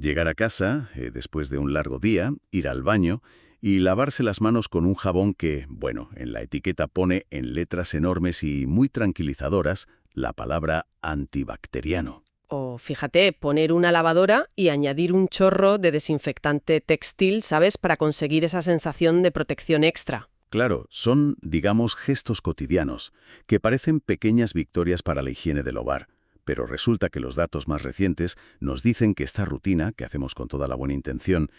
Llegar a casa, después de un largo día, ir al baño y lavarse las manos con un jabón que, bueno, en la etiqueta pone en letras enormes y muy tranquilizadoras la palabra antibacteriano. O fíjate, poner una lavadora y añadir un chorro de desinfectante textil, ¿sabes? Para conseguir esa sensación de protección extra. Claro, son, digamos, gestos cotidianos, que parecen pequeñas victorias para la higiene del hogar. Pero resulta que los datos más recientes nos dicen que esta rutina, que hacemos con toda la buena intención,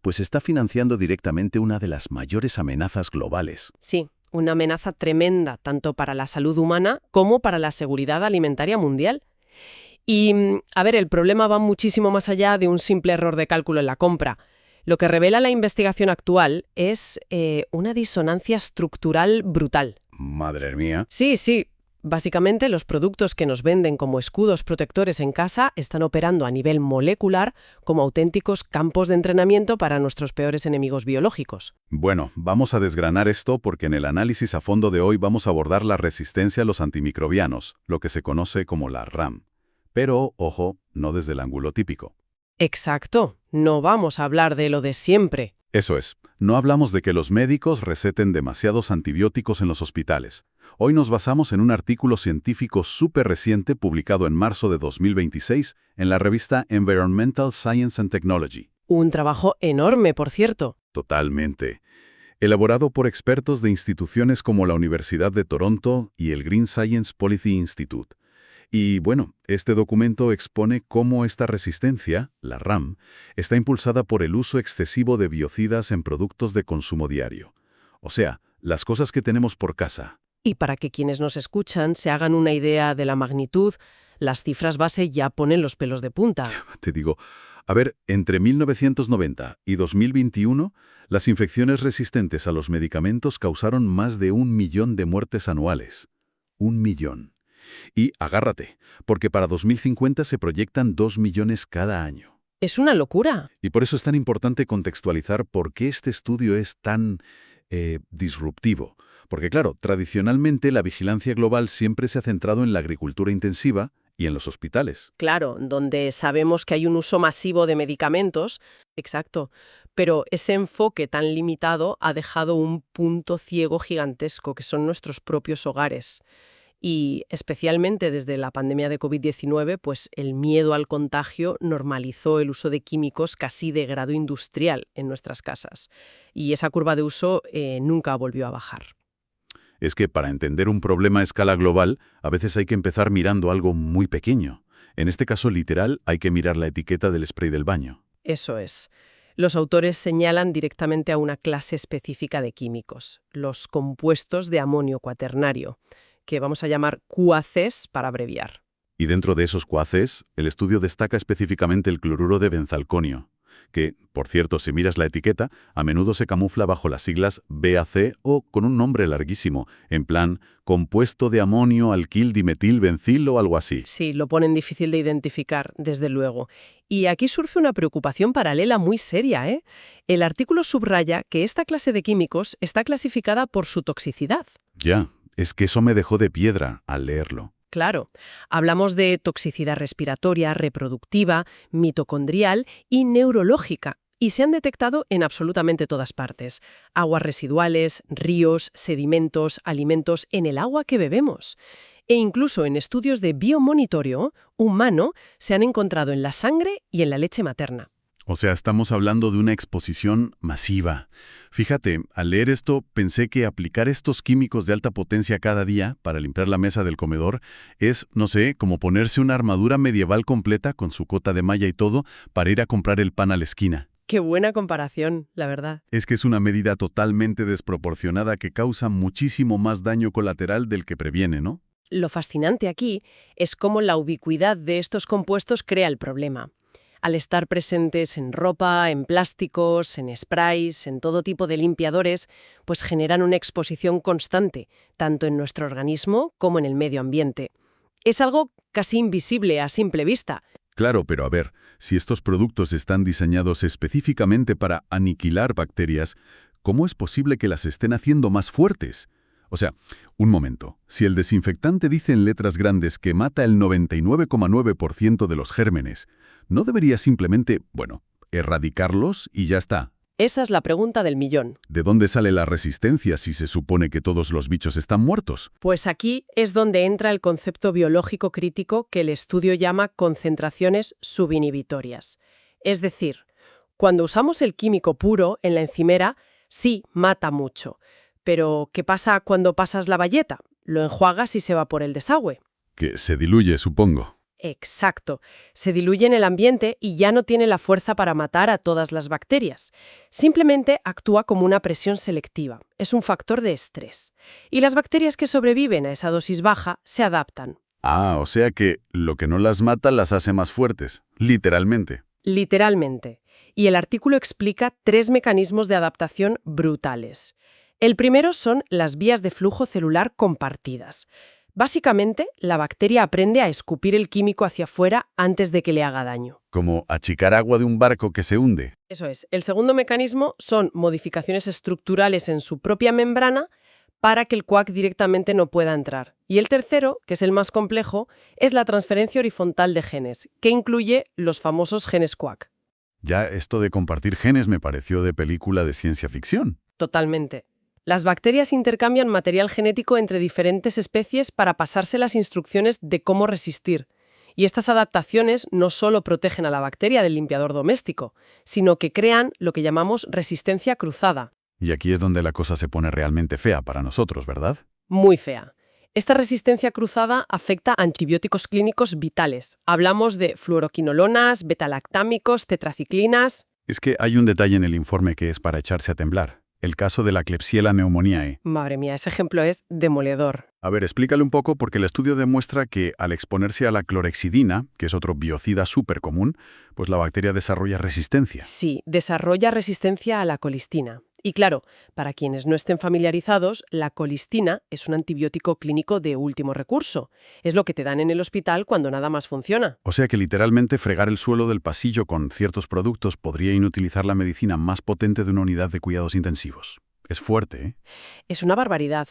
pues está financiando directamente una de las mayores amenazas globales. Sí, una amenaza tremenda, tanto para la salud humana como para la seguridad alimentaria mundial. Y, a ver, el problema va muchísimo más allá de un simple error de cálculo en la compra. Lo que revela la investigación actual es una disonancia estructural brutal. Madre mía. Sí, sí. Básicamente, los productos que nos venden como escudos protectores en casa están operando a nivel molecular como auténticos campos de entrenamiento para nuestros peores enemigos biológicos. Bueno, vamos a desgranar esto porque en el análisis a fondo de hoy vamos a abordar la resistencia a los antimicrobianos, lo que se conoce como la RAM. Pero, ojo, no desde el ángulo típico. Exacto. No vamos a hablar de lo de siempre. Eso es, no hablamos de que los médicos receten demasiados antibióticos en los hospitales. Hoy nos basamos en un artículo científico súper reciente publicado en marzo de 2026 en la revista Environmental Science and Technology. Un trabajo enorme, por cierto. Totalmente. Elaborado por expertos de instituciones como la Universidad de Toronto y el Green Science Policy Institute. Y bueno, este documento expone cómo esta resistencia, la RAM, está impulsada por el uso excesivo de biocidas en productos de consumo diario. O sea, las cosas que tenemos por casa. Y para que quienes nos escuchan se hagan una idea de la magnitud, las cifras base ya ponen los pelos de punta. Te digo, a ver, entre 1990 y 2021, las infecciones resistentes a los medicamentos causaron más de 1 millón de muertes anuales. 1 millón. Y agárrate, porque para 2050 se proyectan 2 millones cada año. Es una locura. Y por eso es tan importante contextualizar por qué este estudio es tan disruptivo. Porque claro, tradicionalmente la vigilancia global siempre se ha centrado en la agricultura intensiva y en los hospitales. Claro, donde sabemos que hay un uso masivo de medicamentos. Exacto. Pero ese enfoque tan limitado ha dejado un punto ciego gigantesco, que son nuestros propios hogares. Y especialmente desde la pandemia de COVID-19, pues el miedo al contagio normalizó el uso de químicos casi de grado industrial en nuestras casas. Y esa curva de uso nunca volvió a bajar. Es que para entender un problema a escala global, a veces hay que empezar mirando algo muy pequeño. En este caso literal, hay que mirar la etiqueta del spray del baño. Eso es. Los autores señalan directamente a una clase específica de químicos, los compuestos de amonio cuaternario, que vamos a llamar QACs para abreviar. Y dentro de esos QACs, el estudio destaca específicamente el cloruro de benzalconio, que, por cierto, si miras la etiqueta, a menudo se camufla bajo las siglas BAC o con un nombre larguísimo, en plan compuesto de amonio, alquil, dimetil, bencil o algo así. Sí, lo ponen difícil de identificar, desde luego. Y aquí surge una preocupación paralela muy seria, ¿eh? El artículo subraya que esta clase de químicos está clasificada por su toxicidad. Ya, es que eso me dejó de piedra al leerlo. Claro, hablamos de toxicidad respiratoria, reproductiva, mitocondrial y neurológica, y se han detectado en absolutamente todas partes. Aguas residuales, ríos, sedimentos, alimentos en el agua que bebemos. E incluso en estudios de biomonitoreo humano se han encontrado en la sangre y en la leche materna. O sea, estamos hablando de una exposición masiva. Fíjate, al leer esto pensé que aplicar estos químicos de alta potencia cada día para limpiar la mesa del comedor es, no sé, como ponerse una armadura medieval completa con su cota de malla y todo para ir a comprar el pan a la esquina. Qué buena comparación, la verdad. Es que es una medida totalmente desproporcionada que causa muchísimo más daño colateral del que previene, ¿no? Lo fascinante aquí es cómo la ubicuidad de estos compuestos crea el problema. Al estar presentes en ropa, en plásticos, en sprays, en todo tipo de limpiadores, pues generan una exposición constante, tanto en nuestro organismo como en el medio ambiente. Es algo casi invisible a simple vista. Claro, pero a ver, si estos productos están diseñados específicamente para aniquilar bacterias, ¿cómo es posible que las estén haciendo más fuertes? O sea, un momento, si el desinfectante dice en letras grandes que mata el 99,9% de los gérmenes, ¿No debería simplemente, erradicarlos y ya está? Esa es la pregunta del millón. ¿De dónde sale la resistencia si se supone que todos los bichos están muertos? Pues aquí es donde entra el concepto biológico crítico que el estudio llama concentraciones subinhibitorias. Es decir, cuando usamos el químico puro en la encimera, sí, mata mucho. Pero, ¿qué pasa cuando pasas la bayeta? Lo enjuagas y se va por el desagüe. Que se diluye, supongo. Exacto. Se diluye en el ambiente y ya no tiene la fuerza para matar a todas las bacterias. Simplemente actúa como una presión selectiva. Es un factor de estrés. Y las bacterias que sobreviven a esa dosis baja se adaptan. Ah, o sea que lo que no las mata las hace más fuertes, literalmente. Literalmente. Y el artículo explica 3 mecanismos de adaptación brutales. El primero son las vías de flujo celular compartidas. Básicamente, la bacteria aprende a escupir el químico hacia afuera antes de que le haga daño. Como achicar agua de un barco que se hunde. Eso es. El segundo mecanismo son modificaciones estructurales en su propia membrana para que el QAC directamente no pueda entrar. Y el tercero, que es el más complejo, es la transferencia horizontal de genes, que incluye los famosos genes QAC. Ya esto de compartir genes me pareció de película de ciencia ficción. Totalmente. Las bacterias intercambian material genético entre diferentes especies para pasarse las instrucciones de cómo resistir. Y estas adaptaciones no solo protegen a la bacteria del limpiador doméstico, sino que crean lo que llamamos resistencia cruzada. Y aquí es donde la cosa se pone realmente fea para nosotros, ¿verdad? Muy fea. Esta resistencia cruzada afecta a antibióticos clínicos vitales. Hablamos de fluoroquinolonas, betalactámicos, tetraciclinas. Es que hay un detalle en el informe que es para echarse a temblar. El caso de la Klebsiella pneumoniae. Madre mía, ese ejemplo es demoledor. A ver, explícale un poco porque el estudio demuestra que al exponerse a la clorexidina, que es otro biocida súper común, pues la bacteria desarrolla resistencia. Sí, desarrolla resistencia a la colistina. Y claro, para quienes no estén familiarizados, la colistina es un antibiótico clínico de último recurso. Es lo que te dan en el hospital cuando nada más funciona. O sea que literalmente fregar el suelo del pasillo con ciertos productos podría inutilizar la medicina más potente de una unidad de cuidados intensivos. Es fuerte, ¿eh? Es una barbaridad.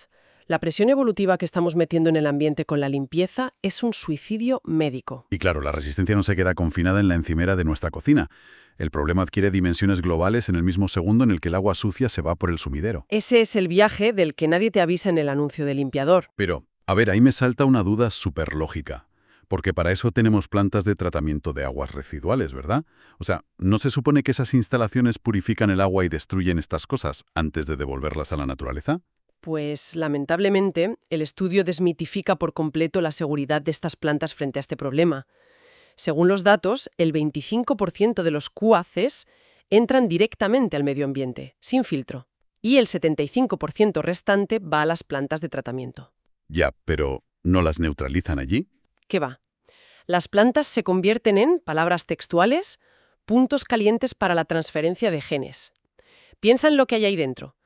La presión evolutiva que estamos metiendo en el ambiente con la limpieza es un suicidio médico. Y claro, la resistencia no se queda confinada en la encimera de nuestra cocina. El problema adquiere dimensiones globales en el mismo segundo en el que el agua sucia se va por el sumidero. Ese es el viaje del que nadie te avisa en el anuncio del limpiador. Pero, a ver, ahí me salta una duda súper lógica. Porque para eso tenemos plantas de tratamiento de aguas residuales, ¿verdad? O sea, ¿no se supone que esas instalaciones purifican el agua y destruyen estas cosas antes de devolverlas a la naturaleza? Pues, lamentablemente, el estudio desmitifica por completo la seguridad de estas plantas frente a este problema. Según los datos, el 25% de los QACs entran directamente al medio ambiente, sin filtro, y el 75% restante va a las plantas de tratamiento. Ya, pero ¿no las neutralizan allí? ¿Qué va? Las plantas se convierten en, palabras textuales, puntos calientes para la transferencia de genes. Piensa en lo que hay ahí dentro.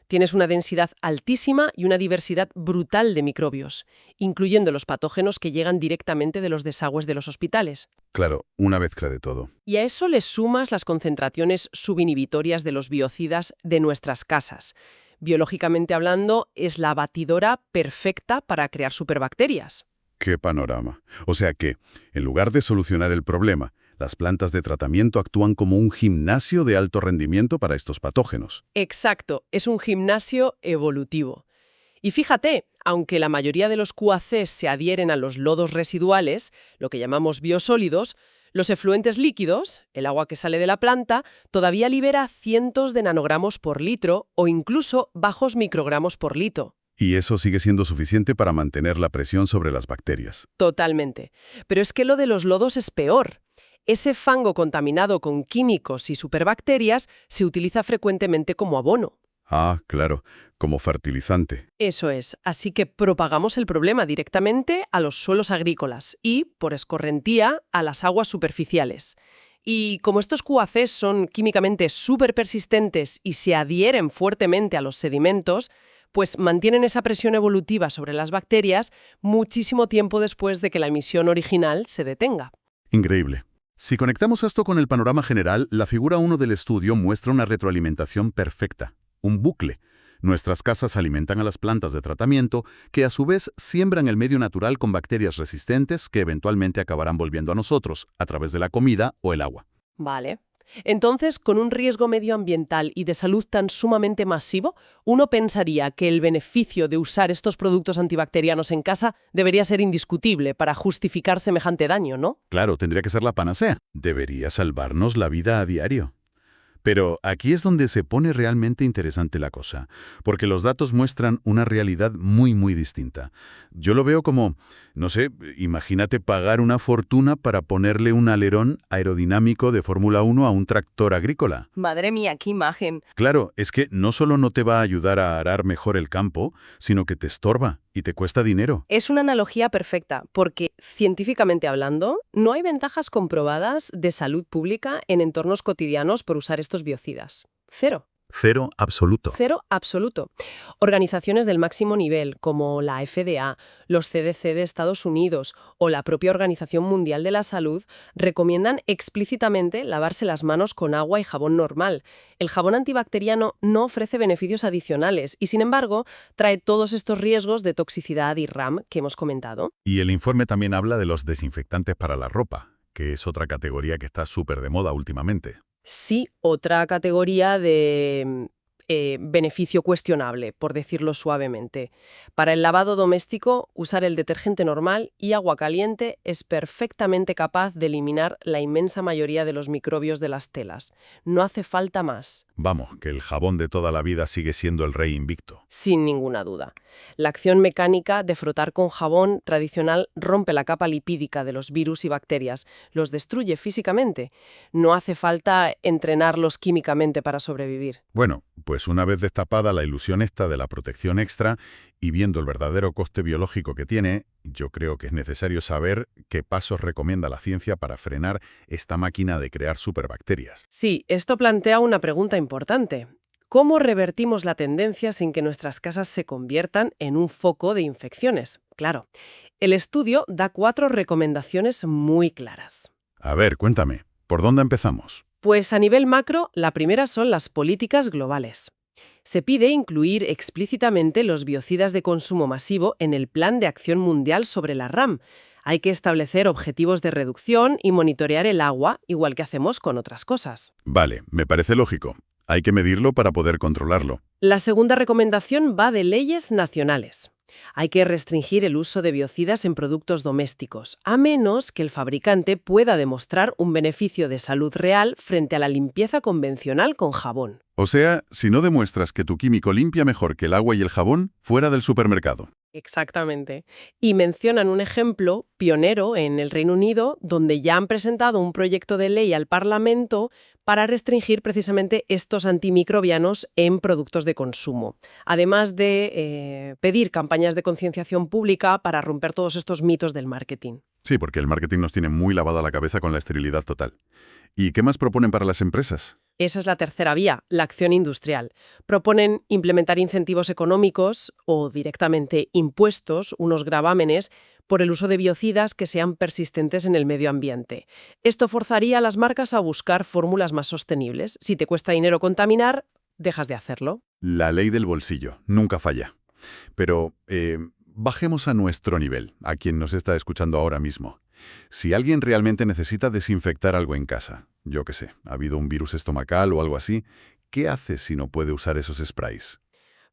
Tienes una densidad altísima y una diversidad brutal de microbios, incluyendo los patógenos que llegan directamente de los desagües de los hospitales. Claro, una mezcla de todo. Y a eso le sumas las concentraciones subinhibitorias de los biocidas de nuestras casas. Biológicamente hablando, es la batidora perfecta para crear superbacterias. ¡Qué panorama! O sea que, en lugar de solucionar el problema, las plantas de tratamiento actúan como un gimnasio de alto rendimiento para estos patógenos. Exacto, es un gimnasio evolutivo. Y fíjate, aunque la mayoría de los QACs se adhieren a los lodos residuales, lo que llamamos biosólidos, los efluentes líquidos, el agua que sale de la planta, todavía libera cientos de nanogramos por litro o incluso bajos microgramos por litro. Y eso sigue siendo suficiente para mantener la presión sobre las bacterias. Totalmente. Pero es que lo de los lodos es peor. Ese fango contaminado con químicos y superbacterias se utiliza frecuentemente como abono. Ah, claro, como fertilizante. Eso es, así que propagamos el problema directamente a los suelos agrícolas y, por escorrentía, a las aguas superficiales. Y como estos QACs son químicamente súper persistentes y se adhieren fuertemente a los sedimentos, pues mantienen esa presión evolutiva sobre las bacterias muchísimo tiempo después de que la emisión original se detenga. Increíble. Si conectamos esto con el panorama general, la figura 1 del estudio muestra una retroalimentación perfecta, un bucle. Nuestras casas alimentan a las plantas de tratamiento, que a su vez siembran el medio natural con bacterias resistentes que eventualmente acabarán volviendo a nosotros, a través de la comida o el agua. Vale. Entonces, con un riesgo medioambiental y de salud tan sumamente masivo, uno pensaría que el beneficio de usar estos productos antibacterianos en casa debería ser indiscutible para justificar semejante daño, ¿no? Claro, tendría que ser la panacea. Debería salvarnos la vida a diario. Pero aquí es donde se pone realmente interesante la cosa, porque los datos muestran una realidad muy distinta. Yo lo veo como, no sé, imagínate pagar una fortuna para ponerle un alerón aerodinámico de Fórmula 1 a un tractor agrícola. Madre mía, qué imagen. Claro, es que no solo no te va a ayudar a arar mejor el campo, sino que te estorba y te cuesta dinero. Es una analogía perfecta, porque científicamente hablando, no hay ventajas comprobadas de salud pública en entornos cotidianos por usar estos biocidas. Cero. Cero absoluto. Cero absoluto. Organizaciones del máximo nivel, como la FDA, los CDC de Estados Unidos o la propia Organización Mundial de la Salud, recomiendan explícitamente lavarse las manos con agua y jabón normal. El jabón antibacteriano no ofrece beneficios adicionales y, sin embargo, trae todos estos riesgos de toxicidad y RAM que hemos comentado. Y el informe también habla de los desinfectantes para la ropa, que es otra categoría que está súper de moda últimamente. Sí, otra categoría de beneficio cuestionable, por decirlo suavemente. Para el lavado doméstico, usar el detergente normal y agua caliente es perfectamente capaz de eliminar la inmensa mayoría de los microbios de las telas. No hace falta más. Vamos, que el jabón de toda la vida sigue siendo el rey invicto. Sin ninguna duda. La acción mecánica de frotar con jabón tradicional rompe la capa lipídica de los virus y bacterias, los destruye físicamente. No hace falta entrenarlos químicamente para sobrevivir. Bueno, pues una vez destapada la ilusión esta de la protección extra y viendo el verdadero coste biológico que tiene, yo creo que es necesario saber qué pasos recomienda la ciencia para frenar esta máquina de crear superbacterias. Sí, esto plantea una pregunta importante. ¿Cómo revertimos la tendencia sin que nuestras casas se conviertan en un foco de infecciones? Claro, el estudio da 4 recomendaciones muy claras. A ver, cuéntame, ¿por dónde empezamos? Pues a nivel macro, la primera son las políticas globales. Se pide incluir explícitamente los biocidas de consumo masivo en el Plan de Acción Mundial sobre la RAM. Hay que establecer objetivos de reducción y monitorear el agua, igual que hacemos con otras cosas. Vale, me parece lógico. Hay que medirlo para poder controlarlo. La segunda recomendación va de leyes nacionales. Hay que restringir el uso de biocidas en productos domésticos, a menos que el fabricante pueda demostrar un beneficio de salud real frente a la limpieza convencional con jabón. O sea, si no demuestras que tu químico limpia mejor que el agua y el jabón, fuera del supermercado. Exactamente. Y mencionan un ejemplo pionero en el Reino Unido, donde ya han presentado un proyecto de ley al Parlamento para restringir precisamente estos antimicrobianos en productos de consumo. Además de pedir campañas de concienciación pública para romper todos estos mitos del marketing. Sí, porque el marketing nos tiene muy lavada la cabeza con la esterilidad total. ¿Y qué más proponen para las empresas? Esa es la tercera vía, la acción industrial. Proponen implementar incentivos económicos o directamente impuestos, unos gravámenes, por el uso de biocidas que sean persistentes en el medio ambiente. Esto forzaría a las marcas a buscar fórmulas más sostenibles. Si te cuesta dinero contaminar, dejas de hacerlo. La ley del bolsillo, nunca falla. Pero bajemos a nuestro nivel, a quien nos está escuchando ahora mismo. Si alguien realmente necesita desinfectar algo en casa, yo qué sé, ha habido un virus estomacal o algo así, ¿qué hace si no puede usar esos sprays?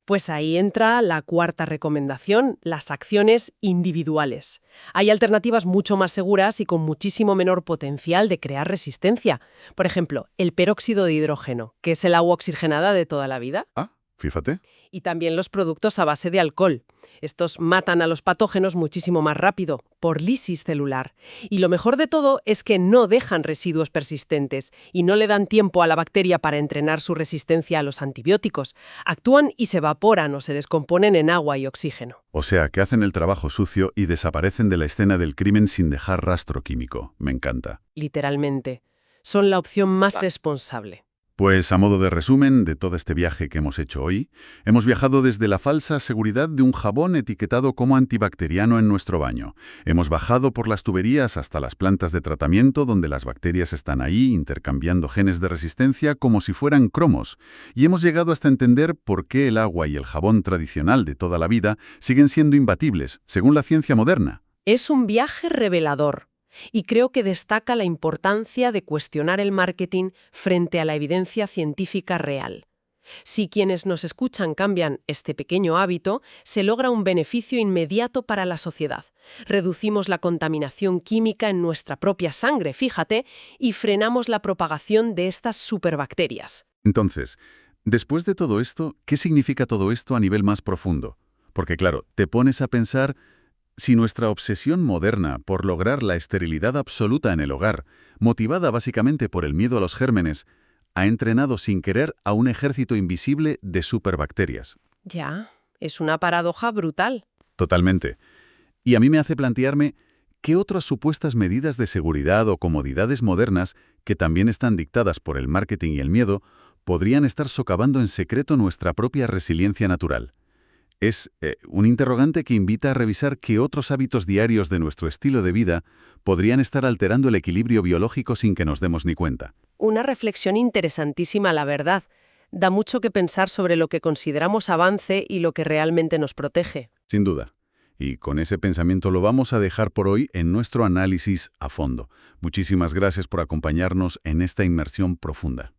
Pues ahí entra la cuarta recomendación, las acciones individuales. Hay alternativas mucho más seguras y con muchísimo menor potencial de crear resistencia. Por ejemplo, el peróxido de hidrógeno, que es el agua oxigenada de toda la vida. Ah, fíjate. Y también los productos a base de alcohol. Estos matan a los patógenos muchísimo más rápido, por lisis celular. Y lo mejor de todo es que no dejan residuos persistentes y no le dan tiempo a la bacteria para entrenar su resistencia a los antibióticos. Actúan y se evaporan o se descomponen en agua y oxígeno. O sea, que hacen el trabajo sucio y desaparecen de la escena del crimen sin dejar rastro químico. Me encanta. Literalmente. Son la opción más responsable. Pues a modo de resumen de todo este viaje que hemos hecho hoy, hemos viajado desde la falsa seguridad de un jabón etiquetado como antibacteriano en nuestro baño. Hemos bajado por las tuberías hasta las plantas de tratamiento donde las bacterias están ahí intercambiando genes de resistencia como si fueran cromos. Y hemos llegado hasta entender por qué el agua y el jabón tradicional de toda la vida siguen siendo imbatibles, según la ciencia moderna. Es un viaje revelador. Y creo que destaca la importancia de cuestionar el marketing frente a la evidencia científica real. Si quienes nos escuchan cambian este pequeño hábito, se logra un beneficio inmediato para la sociedad. Reducimos la contaminación química en nuestra propia sangre, fíjate, y frenamos la propagación de estas superbacterias. Entonces, después de todo esto, ¿qué significa todo esto a nivel más profundo? Porque claro, te pones a pensar, si nuestra obsesión moderna por lograr la esterilidad absoluta en el hogar, motivada básicamente por el miedo a los gérmenes, ha entrenado sin querer a un ejército invisible de superbacterias. Ya, es una paradoja brutal. Totalmente. Y a mí me hace plantearme qué otras supuestas medidas de seguridad o comodidades modernas, que también están dictadas por el marketing y el miedo, podrían estar socavando en secreto nuestra propia resiliencia natural. Es un interrogante que invita a revisar qué otros hábitos diarios de nuestro estilo de vida podrían estar alterando el equilibrio biológico sin que nos demos ni cuenta. Una reflexión interesantísima, la verdad. Da mucho que pensar sobre lo que consideramos avance y lo que realmente nos protege. Sin duda. Y con ese pensamiento lo vamos a dejar por hoy en nuestro análisis a fondo. Muchísimas gracias por acompañarnos en esta inmersión profunda.